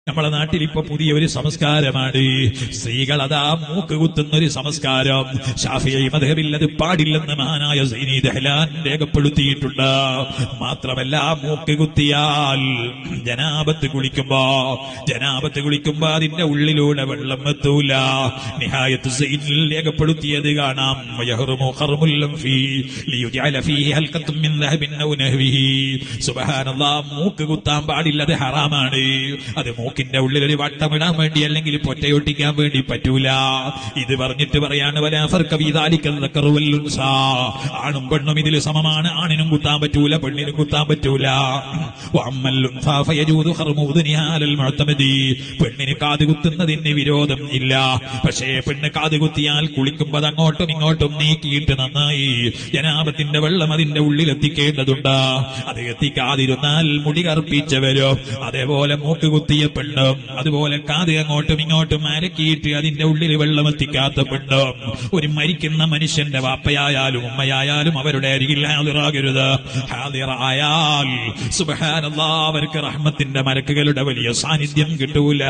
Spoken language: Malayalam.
നമ്മളെ നാട്ടിൽ ഇപ്പൊ പുതിയൊരു സംസ്കാരമാണ്. സ്ത്രീകൾ അതാ മൂക്ക് കുത്തുന്നൊരു സംസ്കാരം. ശാഫിഈ മദ്ഹബിൽ അത് പാടില്ലെന്ന് മഹാനായ സൈനി ദഹ്ലാൻ രേഖപ്പെടുത്തിയിട്ടുണ്ട്. മാത്രമല്ല, മൂക്ക് കുത്തിയാൽ ജനാബത്ത് കുളിക്കുമ്പോ അതിന്റെ ഉള്ളിലൂടെ വെള്ളം എത്തൂല. നിഹായത്ത് സൈനിൽ രേഖപ്പെടുത്തിയത് കാണാം. വയഹ്റുമു ഖർമുൽ ലംഫി ലിയുജഅല ഫീഹി ഹൽഖത്തുൻ മിൻ ദഹബിൻ ഔ നഹ്വിഹി. സുബ്ഹാനല്ലാഹ്, മൂക്ക് കുത്താൻ പാടില്ല, അത് ഹറാമാണ്. അത് മൂക്കിന്റെ ഉള്ളിൽ ഒരു വട്ടമിടാൻ വേണ്ടി അല്ലെങ്കിൽ പൊറ്റയൊട്ടിക്കാൻ വേണ്ടി പറ്റൂല. ഇത് പറഞ്ഞിട്ട് പറയാണ് വലാ ഫർഖ ഫീ ദാലിക ദക്കറു വൽ ഉൻസാ. ആണും പെണ്ണും ഇതിൽ സമമാണ്. ആണിനും കുത്താൻ പറ്റൂല, പെണ്ണിനും കുത്താൻ പറ്റൂല. വഅമ്മൽ ഉൻസാ ഫയജൂദു ഖർമു ഉദ്നിഹാ അലൽ മുഅ്തമദി. പെണ്ണിന് കാത് കുത്തുന്നതിന് വിരോധം ഇല്ല. പക്ഷേ പെണ്ണ് കാത് കുത്തിയാൽ കുളിക്കുമ്പോൾ അങ്ങോട്ടും ഇങ്ങോട്ടും നീക്കിയിട്ട് നന്നായി ജനാബത്തിന്റെ വെള്ളം അതിന്റെ ഉള്ളിൽ എത്തിക്കേണ്ടതുണ്ട്. അത് എത്തിക്കാതിരുന്നാൽ മുടി കറുപ്പിച്ചവരോ, അതേപോലെ മൂക്ക് കുത്തിയ പെണ്ണും, അതുപോലെ കാത് അങ്ങോട്ടും ഇങ്ങോട്ടും അരക്കിയിട്ട് അതിന്റെ ഉള്ളിൽ വെള്ളം എത്തിക്കാത്ത പെണ്ണും, ഒരു മരിക്കുന്ന മനുഷ്യന്റെ വാപ്പയായാലും ഉമ്മയായാലും അവരുടെ അരികിൽ ഹാദിറാകരുത്. ഹാദിറായാൽ സുബ്ഹാനല്ലാഹ്, അവർക്ക് റഹ്മത്തിന്റെ മലക്കുകളുടെ വലിയ സാന്നിധ്യം കിട്ടൂല.